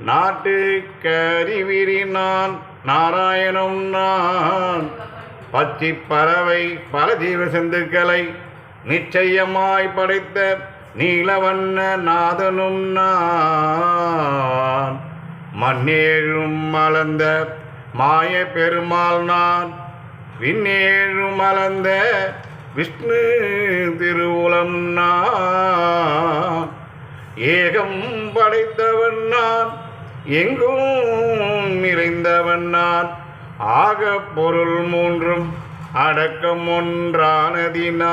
நாட்டுக்கு அறிவிரி நான் நாராயணம் நான் பச்சி பறவை பல ஜீவ சிந்துக்களை நிச்சயமாய் படைத்த நீலவண்ண நாதனும் நான் மண்ணேழும் மலர்ந்த மாய பெருமாள் நான் விண்ணேழும் மலர்ந்த விஷ்ணு திருவுளம் நான் ஏகம் படைத்தவன் நான் எங்கும் நிறைந்தவன் நான் ஆக பொருள் மூன்றும் அடக்கம் ஒன்றானதினால்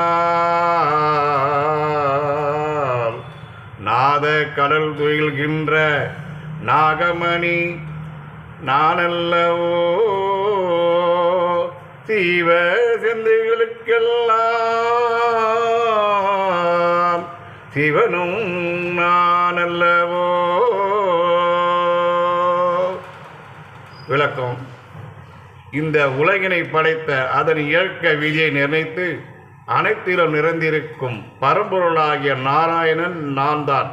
நாத கடல் துயில்கின்ற நாகமணி நானல்லவோ சீவ சிந்துகளுக்கெல்லாம் சிவனும் நானல்லவோ. விளக்கம்: இந்த உலகினை படைத்த அதன் இயற்க விதியை நிர்ணயித்து அனைத்திலும் நிறைந்திருக்கும் பரம்பொருளாகிய நாராயணன் நான் தான்.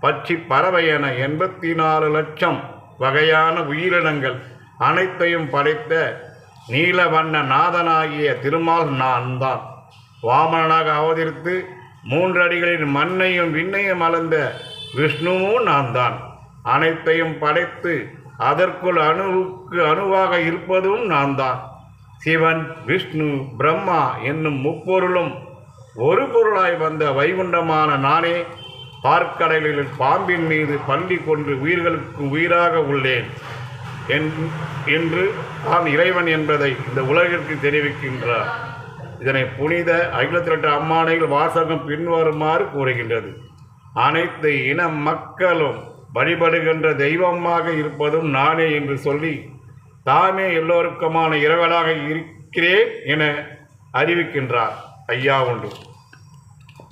பட்சி பறவை என 84 லட்சம் வகையான உயிரினங்கள் அனைத்தையும் படைத்த நீலவண்ண நாதனாகிய திருமால் நான் தான். வாமனாக அவதரித்து 3 அடிகளின் மண்ணையும் விண்ணையும் அளந்த விஷ்ணுவும் நான் தான். அனைத்தையும் படைத்து அதற்குள் அணுவுக்கு அணுவாக இருப்பதும் நான் தான். சிவன், விஷ்ணு, பிரம்மா என்னும் முப்பொருளும் ஒரு பொருளாய் வந்த வைகுண்டமான நானே பார்க்கடலில் பாம்பின் மீது பள்ளி கொண்டு உயிர்களுக்கு உயிராக உள்ளேன் என்று தான் இறைவன் என்பதை இந்த உலகிற்கு தெரிவிக்கின்றார். இதனை புனித அகிலத்திரட்டு அம்மானைகள் வாசகம் பின்வருமாறு கூறுகின்றது: அனைத்து இன மக்களும் வழிபடுகின்ற தெய்வமாக இருப்பதும் நானே என்று சொல்லி தாமே எல்லோருக்குமான இறைவனாக இருக்கிறேன் என அறிவிக்கின்றார். ஐயா உண்டு.